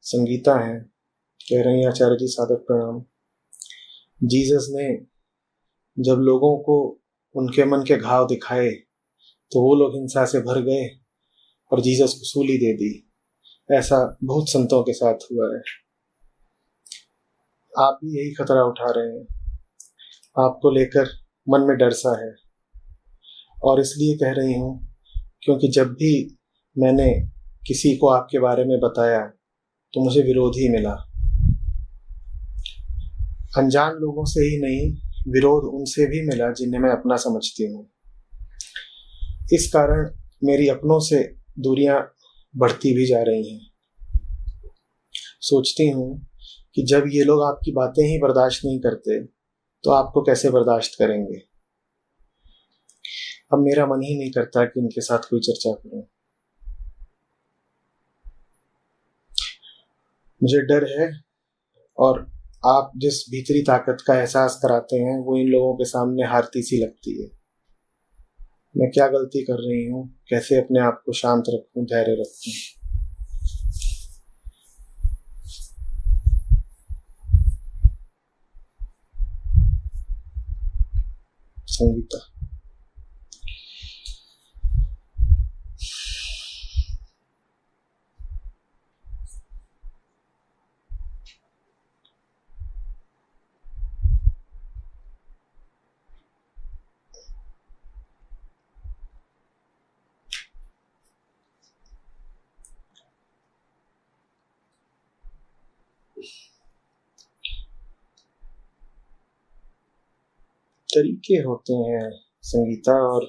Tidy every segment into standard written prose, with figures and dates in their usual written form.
संगीता हैं, कह रही हैं आचार्य जी सादर प्रणाम। जीसस ने जब लोगों को उनके मन के घाव दिखाए तो वो लोग हिंसा से भर गए और जीसस को सूली दे दी। ऐसा बहुत संतों के साथ हुआ है। आप भी यही खतरा उठा रहे हैं। आपको लेकर मन में डर सा है, और इसलिए कह रही हूँ क्योंकि जब भी मैंने किसी को आपके बारे में बताया तो मुझे विरोध ही मिला। अनजान लोगों से ही नहीं, विरोध उनसे भी मिला जिन्हें मैं अपना समझती हूँ। इस कारण मेरी अपनों से दूरियां बढ़ती भी जा रही हैं। सोचती हूँ कि जब ये लोग आपकी बातें ही बर्दाश्त नहीं करते तो आपको कैसे बर्दाश्त करेंगे। अब मेरा मन ही नहीं करता कि इनके साथ कोई चर्चा करूं। मुझे डर है, और आप जिस भीतरी ताकत का एहसास कराते हैं वो इन लोगों के सामने हारती सी लगती है। मैं क्या गलती कर रही हूँ? कैसे अपने आप को शांत रखूं, धैर्य रखूं? संगीता। तरीके होते हैं संगीता, और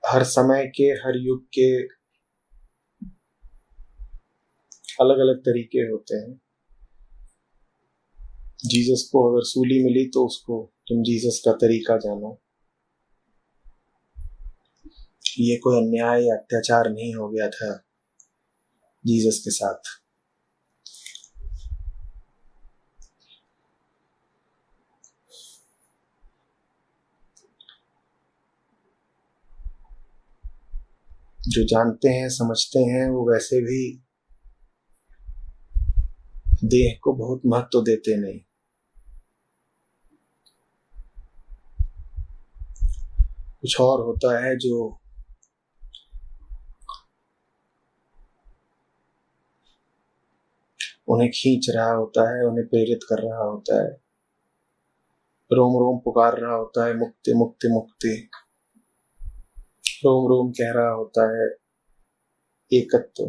हर समय के, हर युग के अलग अलग तरीके होते हैं। जीसस को अगर सूली मिली तो उसको तुम जीसस का तरीका जानो। ये कोई अन्याय या अत्याचार नहीं हो गया था जीसस के साथ। जो जानते हैं, समझते हैं, वो वैसे भी देह को बहुत महत्व देते नहीं। कुछ और होता है जो उन्हें खींच रहा होता है, उन्हें प्रेरित कर रहा होता है, रोम रोम पुकार रहा होता है, मुक्ति मुक्ति मुक्ति। रोम रोम कह रहा होता है एकत्व।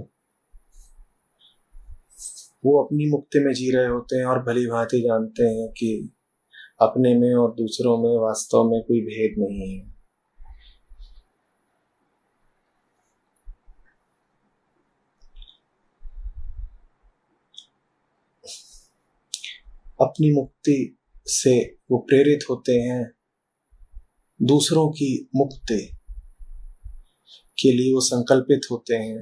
वो अपनी मुक्ति में जी रहे होते हैं और भली भांति जानते हैं कि अपने में और दूसरों में वास्तव में कोई भेद नहीं है। अपनी मुक्ति से वो प्रेरित होते हैं, दूसरों की मुक्ति के लिए वो संकल्पित होते हैं।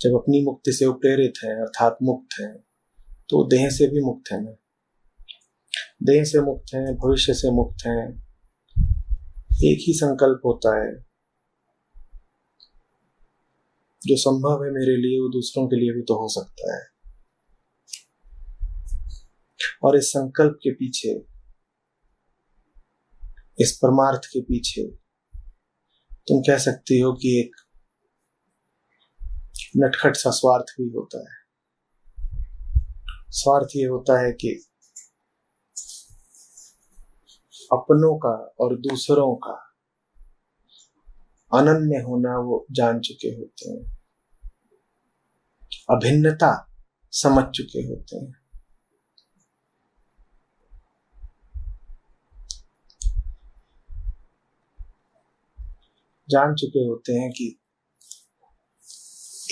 जब अपनी मुक्ति से वो प्रेरित है अर्थात मुक्त है, तो देह से भी मुक्त है ना। देह से मुक्त है, भविष्य से मुक्त है। एक ही संकल्प होता है, जो संभव है मेरे लिए वो दूसरों के लिए भी तो हो सकता है। और इस संकल्प के पीछे, इस परमार्थ के पीछे तुम कह सकती हो कि एक नटखट सा स्वार्थ भी होता है। स्वार्थ ये होता है कि अपनों का और दूसरों का अनन्य होना वो जान चुके होते हैं, अभिन्नता समझ चुके होते हैं। जान चुके होते हैं कि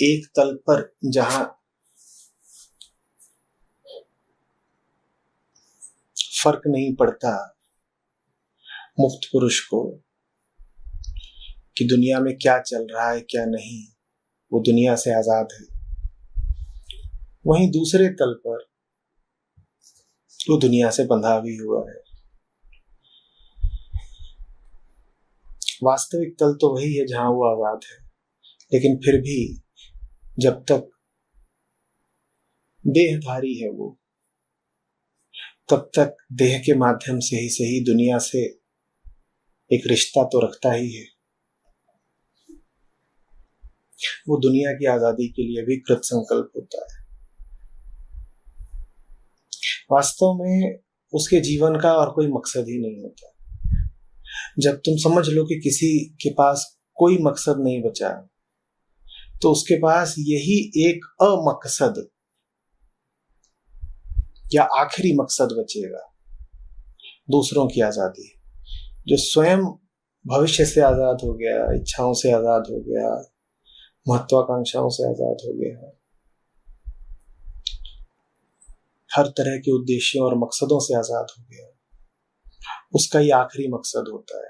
एक तल पर जहां फर्क नहीं पड़ता मुक्त पुरुष को कि दुनिया में क्या चल रहा है क्या नहीं, वो दुनिया से आजाद है, वहीं दूसरे तल पर वो दुनिया से बंधा भी हुआ है। वास्तविक तल तो वही है जहां वो आजाद है। लेकिन फिर भी जब तक देहधारी है वो, तब तक देह के माध्यम से ही सही दुनिया से एक रिश्ता तो रखता ही है। वो दुनिया की आजादी के लिए भी कृत संकल्प होता है। वास्तव में उसके जीवन का और कोई मकसद ही नहीं होता। जब तुम समझ लो कि किसी के पास कोई मकसद नहीं बचा, तो उसके पास यही एक अमकसद या आखिरी मकसद बचेगा, दूसरों की आजादी। जो स्वयं भविष्य से आजाद हो गया, इच्छाओं से आजाद हो गया, महत्वाकांक्षाओं से आजाद हो गया, हर तरह के उद्देश्यों और मकसदों से आजाद हो गया, उसका ही आखिरी मकसद होता है।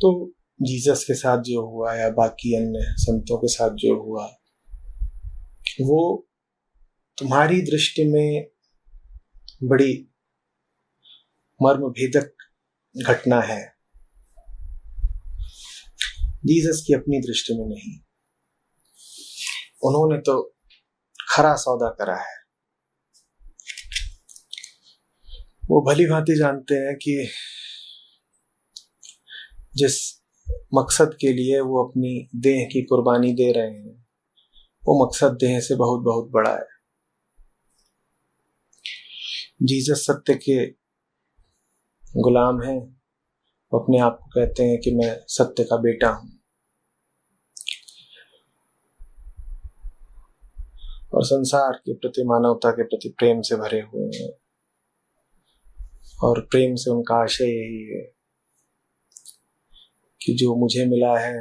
तो जीसस के साथ जो हुआ या बाकी अन्य संतों के साथ जो हुआ, वो तुम्हारी दृष्टि में बड़ी मर्मभेदक घटना है, जीसस की अपनी दृष्टि में नहीं। उन्होंने तो खरा सौदा करा है। वो भली भांति जानते हैं कि जिस मकसद के लिए वो अपनी देह की कुर्बानी दे रहे हैं, वो मकसद देह से बहुत बहुत बड़ा है। जीसस सत्य के गुलाम हैं, वो अपने आप को कहते हैं कि मैं सत्य का बेटा हूं, और संसार के प्रति, मानवता के प्रति प्रेम से भरे हुए हैं। और प्रेम से उनका आशय यही है कि जो मुझे मिला है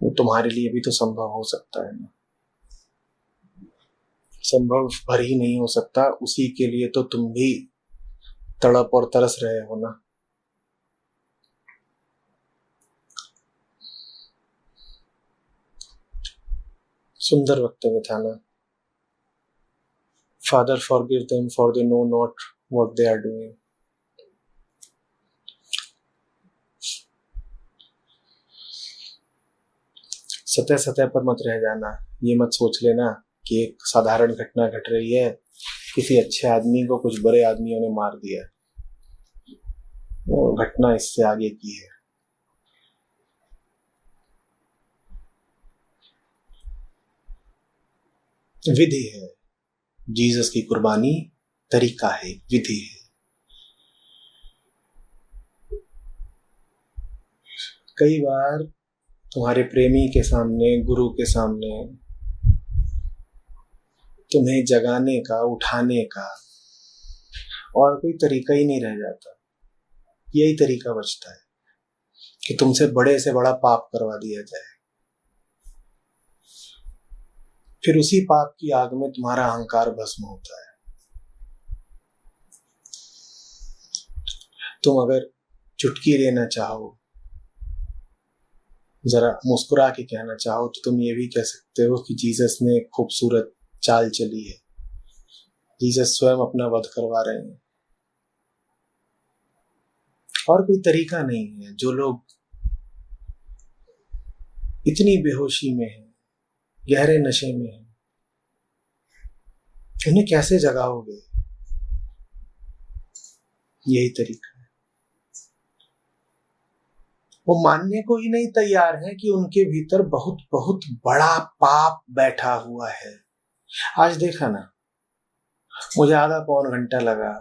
वो तुम्हारे लिए भी तो संभव हो सकता है ना। संभव भर ही नहीं हो सकता, उसी के लिए तो तुम भी तड़प और तरस रहे हो ना। सुंदर वक्तव्य था ना। Father forgive them for they know not what they are doing. सतह सतह पर मत रह जाना। ये मत सोच लेना कि एक साधारण घटना घट रही है, किसी अच्छे आदमी को कुछ बुरे आदमियों ने मार दिया। वो घटना इससे आगे की है। विधि है, जीसस की कुर्बानी तरीका है, विधि है। कई बार तुम्हारे प्रेमी के सामने, गुरु के सामने तुम्हें जगाने का, उठाने का और कोई तरीका ही नहीं रह जाता। यही तरीका बचता है कि तुमसे बड़े से बड़ा पाप करवा दिया जाए, फिर उसी पाप की आग में तुम्हारा अहंकार भस्म होता है। तुम अगर चुटकी लेना चाहो, जरा मुस्कुरा के कहना चाहो, तो तुम ये भी कह सकते हो कि जीसस ने एक खूबसूरत चाल चली है। जीसस स्वयं अपना वध करवा रहे हैं, और कोई तरीका नहीं है। जो लोग इतनी बेहोशी में हैं, गहरे नशे में हैं, उन्हें कैसे जगाओगे? यही तरीका है। वो मानने को ही नहीं तैयार है कि उनके भीतर बहुत बहुत बड़ा पाप बैठा हुआ है। आज देखा ना, मुझे आधा पौन घंटा लगा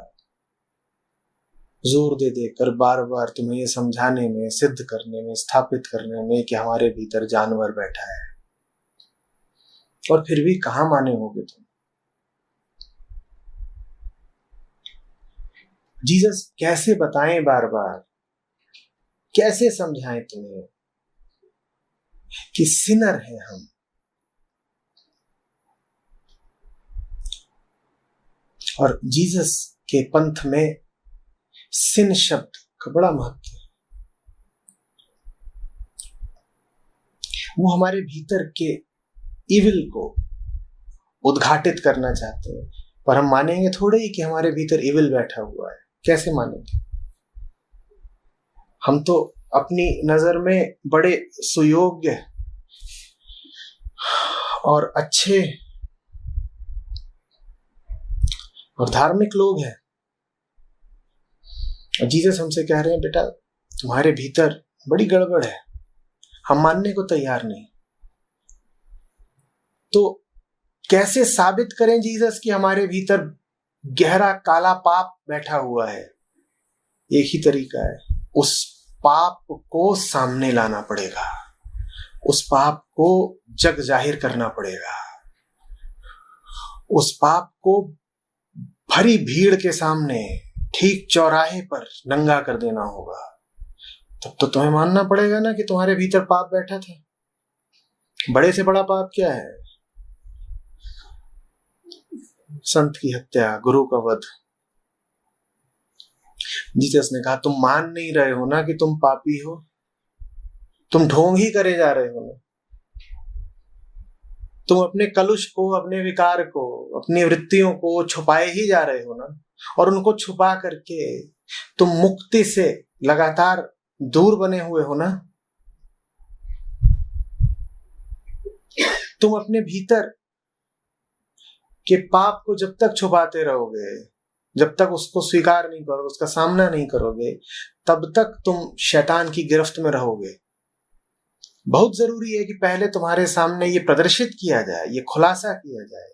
जोर दे देकर बार बार तुम्हें ये समझाने में, सिद्ध करने में, स्थापित करने में कि हमारे भीतर जानवर बैठा है, और फिर भी कहां माने होगे तुम। जीसस कैसे बताएं बार बार, कैसे समझाएं तुम्हें कि सिनर है हम। और जीसस के पंथ में सिन शब्द का बड़ा महत्व है। वो हमारे भीतर के इविल को उद्घाटित करना चाहते हैं, पर हम मानेंगे थोड़े ही कि हमारे भीतर इविल बैठा हुआ है। कैसे मानेंगे? हम तो अपनी नजर में बड़े सुयोग्य और अच्छे और धार्मिक लोग हैं, और जीसस हमसे कह रहे हैं बेटा तुम्हारे भीतर बड़ी गड़बड़ है, हम मानने को तैयार नहीं। तो कैसे साबित करें जीसस कि हमारे भीतर गहरा काला पाप बैठा हुआ है? एक ही तरीका है, उस पाप को सामने लाना पड़ेगा, उस पाप को जग जाहिर करना पड़ेगा, उस पाप को भरी भीड़ के सामने ठीक चौराहे पर नंगा कर देना होगा। तब तो तुम्हें मानना पड़ेगा ना कि तुम्हारे भीतर पाप बैठा था। बड़े से बड़ा पाप क्या है? संत की हत्या, गुरु का वध। जीसस ने कहा तुम मान नहीं रहे हो ना कि तुम पापी हो, तुम ढोंग ही करे जा रहे हो ना। तुम अपने कलुष को, अपने विकार को, अपनी वृत्तियों को छुपाए ही जा रहे हो ना, और उनको छुपा करके तुम मुक्ति से लगातार दूर बने हुए हो ना। तुम अपने भीतर के पाप को जब तक छुपाते रहोगे, जब तक उसको स्वीकार नहीं करोगे, उसका सामना नहीं करोगे, तब तक तुम शैतान की गिरफ्त में रहोगे। बहुत जरूरी है कि पहले तुम्हारे सामने ये प्रदर्शित किया जाए, ये खुलासा किया जाए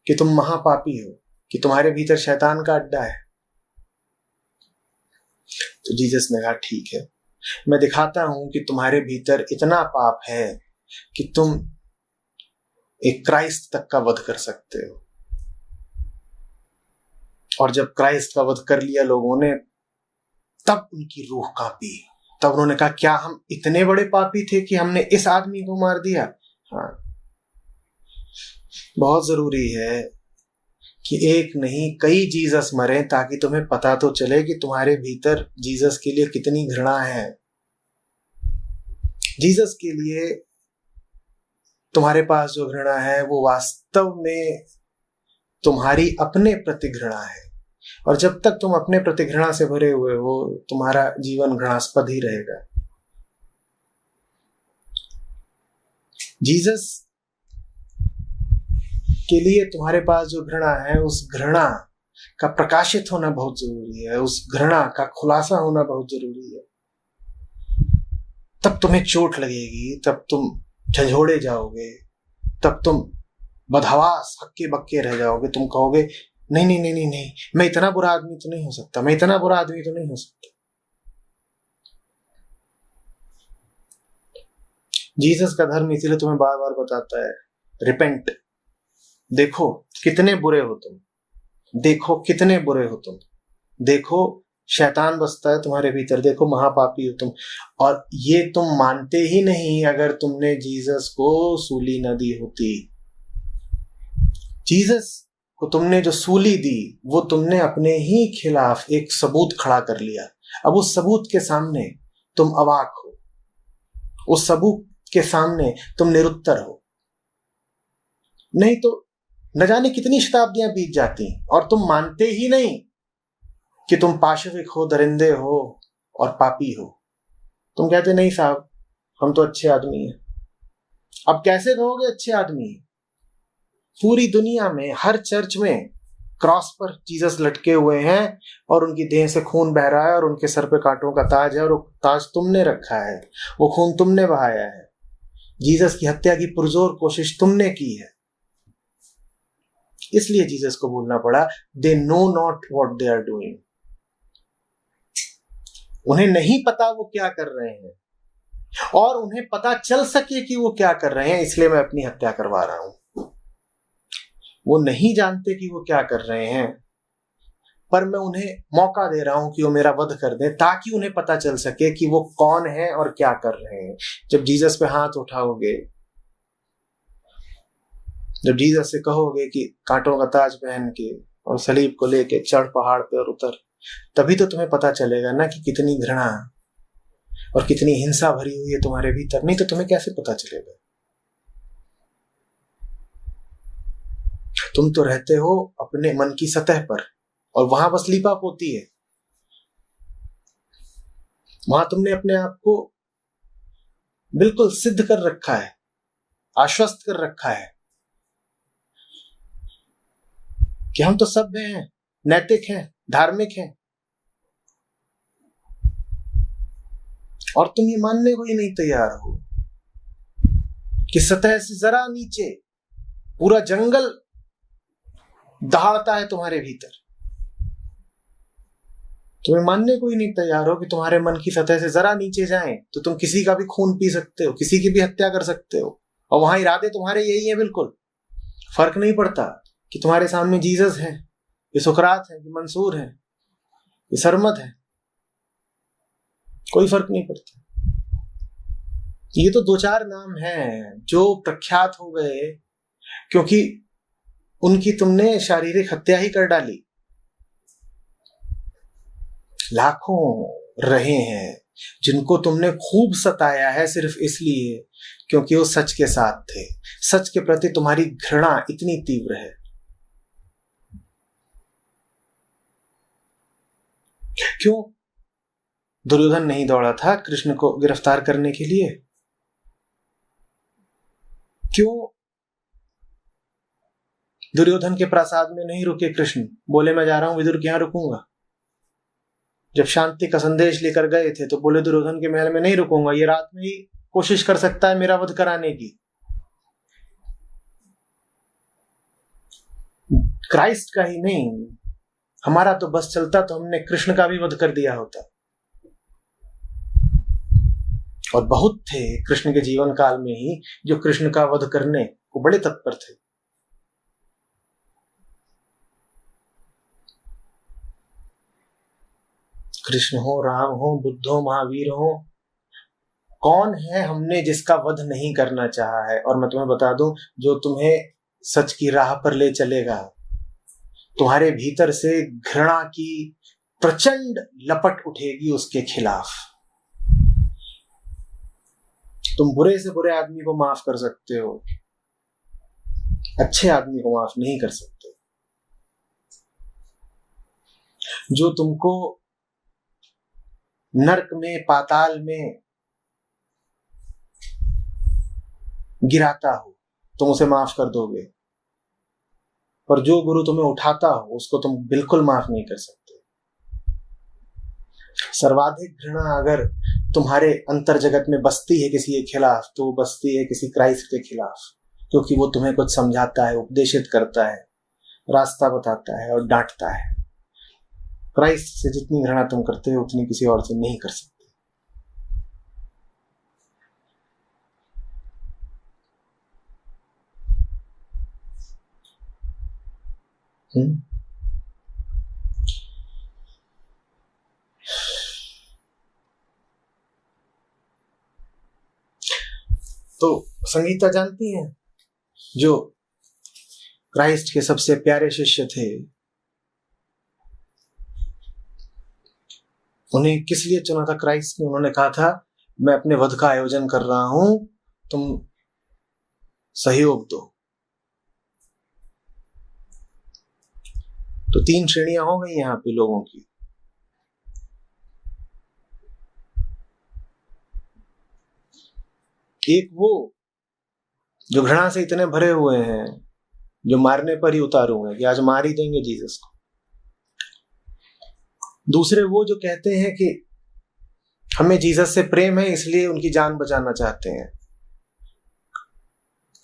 कि तुम महापापी हो, कि तुम्हारे भीतर शैतान का अड्डा है। तो जीसस ने कहा ठीक है, मैं दिखाता हूं कि तुम्हारे भीतर इतना पाप है कि तुम एक क्राइस्ट तक का वध कर सकते हो। और जब क्राइस्ट का वध कर लिया लोगों ने, तब उनकी रूह कांपी। तब उन्होंने कहा क्या हम इतने बड़े पापी थे कि हमने इस आदमी को मार दिया? हाँ, बहुत जरूरी है कि एक नहीं कई जीसस मरे, ताकि तुम्हें पता तो चले कि तुम्हारे भीतर जीसस के लिए कितनी घृणा है। जीसस के लिए तुम्हारे पास जो घृणा है वो वास्तव में तुम्हारी अपने प्रति घृणा है, और जब तक तुम अपने प्रति घृणा से भरे हुए हो, तुम्हारा जीवन घृणास्पद ही रहेगा। जीसस के लिए तुम्हारे पास जो घृणा है, उस घृणा का प्रकाशित होना बहुत जरूरी है, उस घृणा का खुलासा होना बहुत जरूरी है। तब तुम्हें चोट लगेगी, तब तुम झंझोड़े जाओगे, तब तुम बदहवास हक्के बक्के रह जाओगे। तुम कहोगे नहीं नहीं नहीं नहीं नहीं, मैं इतना बुरा आदमी तो नहीं हो सकता, मैं इतना बुरा आदमी तो नहीं हो सकता। जीसस का धर्म इसीलिए तुम्हें बार बार बताता है, रिपेंट। देखो कितने बुरे हो तुम, देखो कितने बुरे हो तुम, देखो शैतान बसता है तुम्हारे भीतर, देखो महापापी हो तुम। और ये तुम मानते ही नहीं अगर तुमने जीसस को सूली न दी होती। जीसस को तुमने जो सूली दी, वो तुमने अपने ही खिलाफ एक सबूत खड़ा कर लिया। अब उस सबूत के सामने तुम अवाक हो, उस सबूत के सामने तुम निरुत्तर हो। नहीं तो न जाने कितनी शताब्दियां बीत जाती और तुम मानते ही नहीं कि तुम पाशविक हो, दरिंदे हो और पापी हो। तुम कहते नहीं साहब हम तो अच्छे आदमी हैं। अब कैसे कहोगे अच्छे आदमी? पूरी दुनिया में हर चर्च में क्रॉस पर जीसस लटके हुए हैं और उनकी देह से खून बह रहा है और उनके सर पे कांटों का ताज है, और वो ताज तुमने रखा है, वो खून तुमने बहाया है। जीसस की हत्या की पुरजोर कोशिश तुमने की है। इसलिए जीसस को बोलना पड़ा, they know not what they are doing. उन्हें नहीं पता वो क्या कर रहे हैं, और उन्हें पता चल सके कि वो क्या कर रहे हैं, इसलिए मैं अपनी हत्या करवा रहा हूं। वो नहीं जानते कि वो क्या कर रहे हैं, पर मैं उन्हें मौका दे रहा हूं कि वो मेरा वध कर दें, ताकि उन्हें पता चल सके कि वो कौन है और क्या कर रहे हैं। जब जीसस पे हाथ उठाओगे, जब जीसस से कहोगे कि कांटों का ताज पहन के और सलीब को लेके चढ़ पहाड़ पे और उतर, तभी तो तुम्हें पता चलेगा ना कि कितनी घृणा और कितनी हिंसा भरी हुई है तुम्हारे भीतर। नहीं तो तुम्हें कैसे पता चलेगा? तुम तो रहते हो अपने मन की सतह पर और वहां बस लीपाप होती है। वहां तुमने अपने आप को बिल्कुल सिद्ध कर रखा है, आश्वस्त कर रखा है कि हम तो सभ्य हैं, नैतिक हैं, धार्मिक हैं, और तुम ये मानने को ही नहीं तैयार हो कि सतह से जरा नीचे पूरा जंगल दहाड़ता है तुम्हारे भीतर। तुम्हें मानने को ही नहीं तैयार हो कि तुम्हारे मन की सतह से जरा नीचे जाए तो तुम किसी का भी खून पी सकते हो, किसी की भी हत्या कर सकते हो, और वहां इरादे तुम्हारे यही है। बिल्कुल फर्क नहीं पड़ता कि तुम्हारे सामने जीसस है, ये सुकरात है, कि मंसूर है, ये सरमद है, कोई फर्क नहीं पड़ता। ये तो दो चार नाम हैं जो प्रख्यात हो गए क्योंकि उनकी तुमने शारीरिक हत्या ही कर डाली। लाखों रहे हैं जिनको तुमने खूब सताया है सिर्फ इसलिए क्योंकि वो सच के साथ थे। सच के प्रति तुम्हारी घृणा इतनी तीव्र है। क्यों दुर्योधन नहीं दौड़ा था कृष्ण को गिरफ्तार करने के लिए? क्यों दुर्योधन के प्रासाद में नहीं रुके कृष्ण? बोले मैं जा रहा हूं विदुर के यहां रुकूंगा। जब शांति का संदेश लेकर गए थे तो बोले दुर्योधन के महल में नहीं रुकूंगा, ये रात में ही कोशिश कर सकता है मेरा वध कराने की। क्राइस्ट का ही नहीं, हमारा तो बस चलता तो हमने कृष्ण का भी वध कर दिया होता। और बहुत थे कृष्ण के जीवन काल में ही जो कृष्ण का वध करने को बड़े तत्पर थे। कृष्ण हो, राम हो, बुद्ध हो, महावीर हो, कौन है हमने जिसका वध नहीं करना चाहा है? और मैं तुम्हें बता दूं, जो तुम्हें सच की राह पर ले चलेगा, तुम्हारे भीतर से घृणा की प्रचंड लपट उठेगी उसके खिलाफ। तुम बुरे से बुरे आदमी को माफ कर सकते हो, अच्छे आदमी को माफ नहीं कर सकते। जो तुमको नर्क में, पाताल में गिराता हो तुम उसे माफ कर दोगे, पर जो गुरु तुम्हें उठाता हो उसको तुम बिल्कुल माफ नहीं कर सकते। सर्वाधिक घृणा अगर तुम्हारे अंतर जगत में बसती है किसी के खिलाफ तो वो बसती है किसी क्राइस्ट के खिलाफ, क्योंकि वो तुम्हें कुछ समझाता है, उपदेशित करता है, रास्ता बताता है और डांटता है। क्राइस्ट से जितनी घृणा तुम करते हो उतनी किसी और से नहीं कर सकते। तो संगीता जानती हैं जो क्राइस्ट के सबसे प्यारे शिष्य थे, उन्हें किस लिए चुना था क्राइस्ट ने? उन्होंने कहा था मैं अपने वध का आयोजन कर रहा हूं, तुम सहयोग दो। तो 3 श्रेणियां हो गई यहां पे लोगों की। एक वो जो घृणा से इतने भरे हुए हैं, जो मारने पर ही उतारू हैं कि आज मार ही देंगे जीसस को। दूसरे वो जो कहते हैं कि हमें जीसस से प्रेम है इसलिए उनकी जान बचाना चाहते हैं।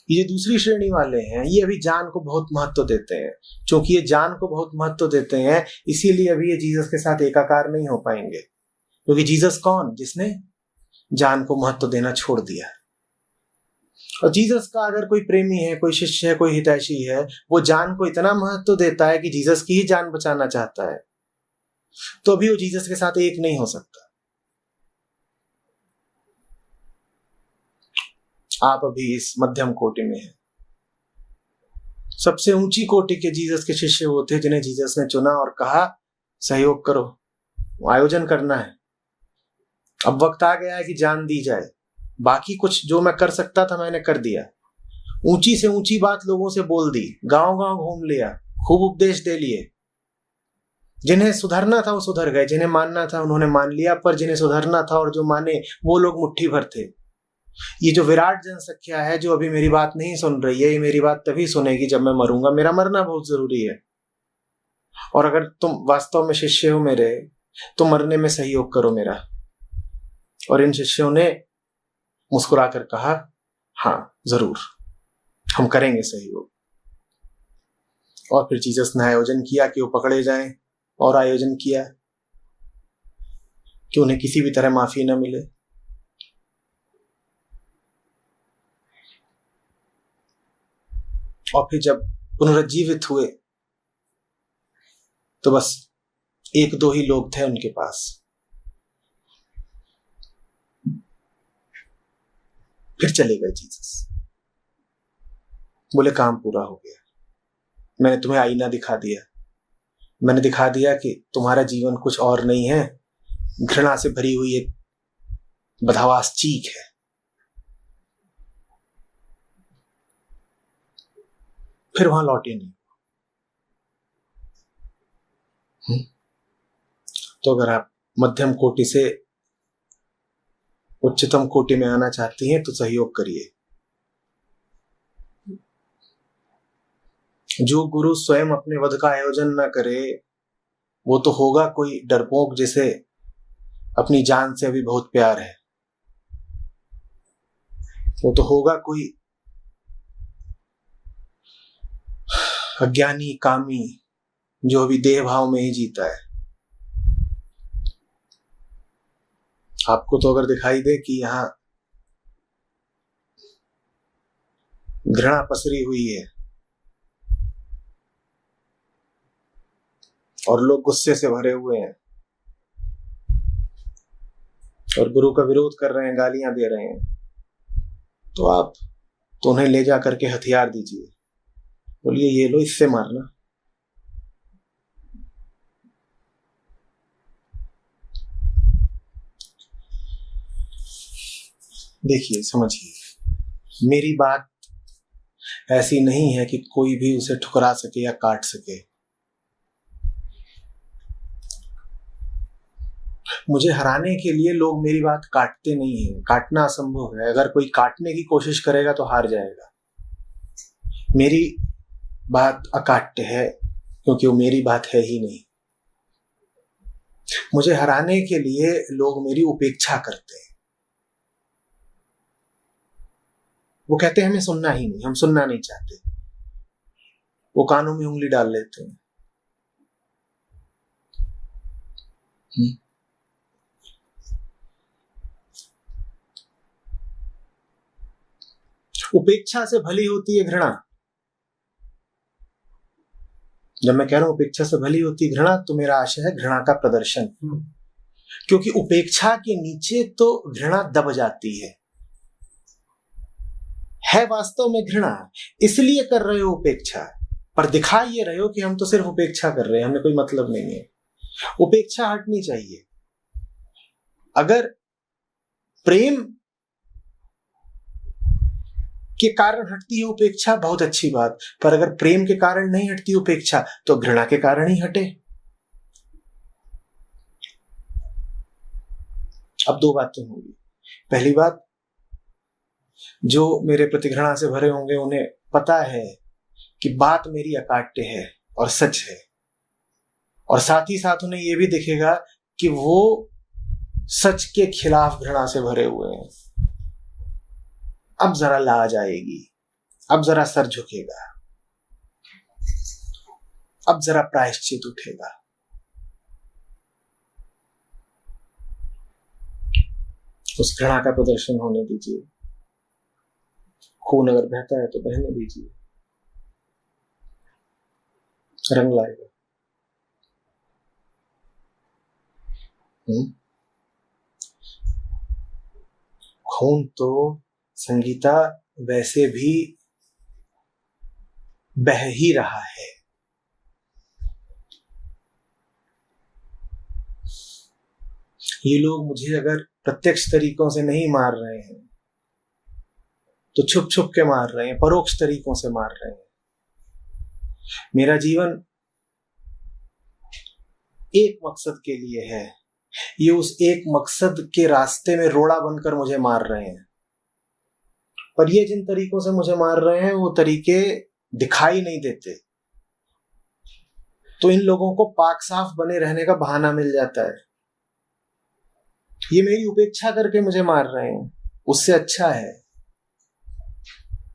ये दूसरी श्रेणी वाले हैं, ये अभी जान को बहुत महत्व देते हैं। क्योंकि ये जान को बहुत महत्व देते हैं इसीलिए अभी ये जीसस के साथ एकाकार नहीं हो पाएंगे। क्योंकि जीसस कौन? जिसने जान को महत्व देना छोड़ दिया। और जीसस का अगर कोई प्रेमी है, कोई शिष्य है, कोई हितैषी है, वो जान को इतना महत्व देता है कि जीसस की ही जान बचाना चाहता है, तो अभी वो जीसस के साथ एक नहीं हो सकता। आप अभी इस मध्यम कोटि में हैं। सबसे ऊंची कोटि के जीसस के शिष्य वो थे जिन्हें जीसस ने चुना और कहा सहयोग करो, आयोजन करना है। अब वक्त आ गया है कि जान दी जाए। बाकी कुछ जो मैं कर सकता था मैंने कर दिया। ऊंची से ऊंची बात लोगों से बोल दी, गांव गांव घूम लिया, खूब उपदेश दे लिए। जिन्हें सुधरना था वो सुधर गए, जिन्हें मानना था उन्होंने मान लिया, पर जिन्हें सुधरना था और जो माने वो लोग मुट्ठी भर थे। ये जो विराट जनसंख्या है जो अभी मेरी बात नहीं सुन रही है, ये मेरी बात तभी सुनेगी जब मैं मरूंगा। मेरा मरना बहुत जरूरी है, और अगर तुम वास्तव में शिष्य हो मेरे तो मरने में सहयोग करो मेरा। और इन शिष्यों ने मुस्कुराकर कहा, हाँ जरूर, हम करेंगे सहयोग। और फिर जीसस ने आयोजन किया कि वो पकड़े जाएं, और आयोजन किया कि उन्हें किसी भी तरह माफी न मिले। और फिर जब पुनरुज्जीवित हुए तो बस एक दो ही लोग थे उनके पास। फिर चले गए जीसस, बोले काम पूरा हो गया, मैंने तुम्हें आईना दिखा दिया, मैंने दिखा दिया कि तुम्हारा जीवन कुछ और नहीं है, घृणा से भरी हुई एक बदहवास चीख है। फिर वहां लौटे नहीं। तो अगर आप मध्यम कोटि से उच्चतम कोटि में आना चाहती हैं तो सहयोग करिए। जो गुरु स्वयं अपने वध का आयोजन न करे वो तो होगा कोई डरपोक जिसे अपनी जान से अभी बहुत प्यार है। वो तो होगा कोई अज्ञानी कामी जो अभी देह भाव में ही जीता है। आपको तो अगर दिखाई दे कि यहां घृणा पसरी हुई है और लोग गुस्से से भरे हुए हैं और गुरु का विरोध कर रहे हैं, गालियां दे रहे हैं, तो आप तो उन्हें ले जा करके हथियार दीजिए, बोलिए ये लो, इससे मारना। देखिए, समझिए, मेरी बात ऐसी नहीं है कि कोई भी उसे ठुकरा सके या काट सके। मुझे हराने के लिए लोग मेरी बात काटते नहीं हैं, काटना असंभव है। अगर कोई काटने की कोशिश करेगा तो हार जाएगा। मेरी बात अकाट्य है क्योंकि वो मेरी बात है ही नहीं। मुझे हराने के लिए लोग मेरी उपेक्षा करते हैं। वो कहते हैं हमें सुनना ही नहीं, हम सुनना नहीं चाहते। वो कानों में उंगली डाल लेते हैं। उपेक्षा से भली होती है घृणा। जब मैं कह रहा हूं उपेक्षा से भली होती है घृणा, तो मेरा आशय है घृणा का प्रदर्शन। क्योंकि उपेक्षा के नीचे तो घृणा दब जाती है वास्तव में घृणा। इसलिए कर रहे हो उपेक्षा, पर दिखा ये रहे हो कि हम तो सिर्फ उपेक्षा कर रहे हैं, हमें कोई मतलब नहीं है। उपेक्षा हटनी चाहिए। अगर प्रेम के कारण हटती है उपेक्षा, बहुत अच्छी बात, पर अगर प्रेम के कारण नहीं हटती उपेक्षा तो घृणा के कारण ही हटे। अब दो बातें होंगी। पहली बात, जो मेरे प्रति घृणा से भरे होंगे उन्हें पता है कि बात मेरी अकाट्य है और सच है, और साथ ही साथ उन्हें यह भी दिखेगा कि वो सच के खिलाफ घृणा से भरे हुए हैं। अब जरा लाज आएगी, अब जरा सर झुकेगा, अब जरा प्रायश्चित उठेगा। उस घृणा का प्रदर्शन होने दीजिए। खून अगर बहता है तो बहने दीजिए, रंग लाएगा। खून तो संगीता वैसे भी बह ही रहा है। ये लोग मुझे अगर प्रत्यक्ष तरीकों से नहीं मार रहे हैं तो छुप छुप के मार रहे हैं, परोक्ष तरीकों से मार रहे हैं। मेरा जीवन एक मकसद के लिए है, ये उस एक मकसद के रास्ते में रोड़ा बनकर मुझे मार रहे हैं। पर ये जिन तरीकों से मुझे मार रहे हैं वो तरीके दिखाई नहीं देते, तो इन लोगों को पाक साफ बने रहने का बहाना मिल जाता है। ये मेरी उपेक्षा करके मुझे मार रहे हैं, उससे अच्छा है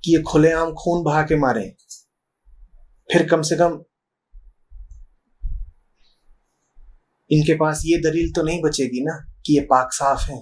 कि ये खुलेआम खून बहा के मारे, फिर कम से कम इनके पास ये दलील तो नहीं बचेगी ना कि ये पाक साफ है।